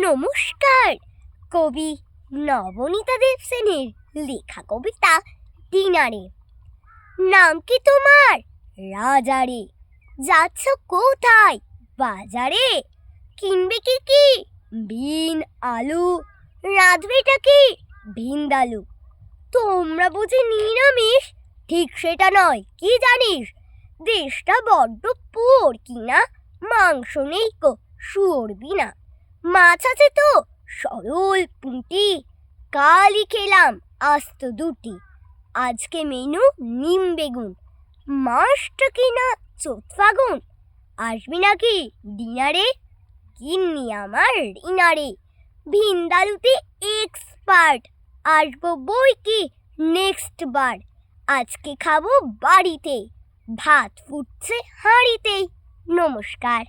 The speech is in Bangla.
নমস্কার। কবি নবনীতা দেব সেনের লেখা কবিতা ডিনারে। নাম কি তোমার? রাজারে। যাচ্ছ কোথায়? বাজারে। কিনবে কি কি? বিন আলু। রাঁধবেটা কি? ভিন্দালু। তোমরা বুঝি নিরামিষ? ঠিক সেটা নয়, কি জানিস? দেশটা বড্ড পুয়োর কিনা, মাংস নেই কো শুয়োর বিনা। মাছ আছে তো, সরল পুঁটি, কালই খেলাম আস্ত দুটি। আজকে মেনু নিম বেগুন, মাসটা কিনা চোত ফাগুন। আসবি নাকি ডিনারে? গিন্নি আমার ডিনারে ভিন্দালুতে এক্সপার্ট। আসবো বই কি নেক্সট বার। আজকে খাবো বাড়িতে, ভাত ফুটছে হাঁড়িতেই। নমস্কার।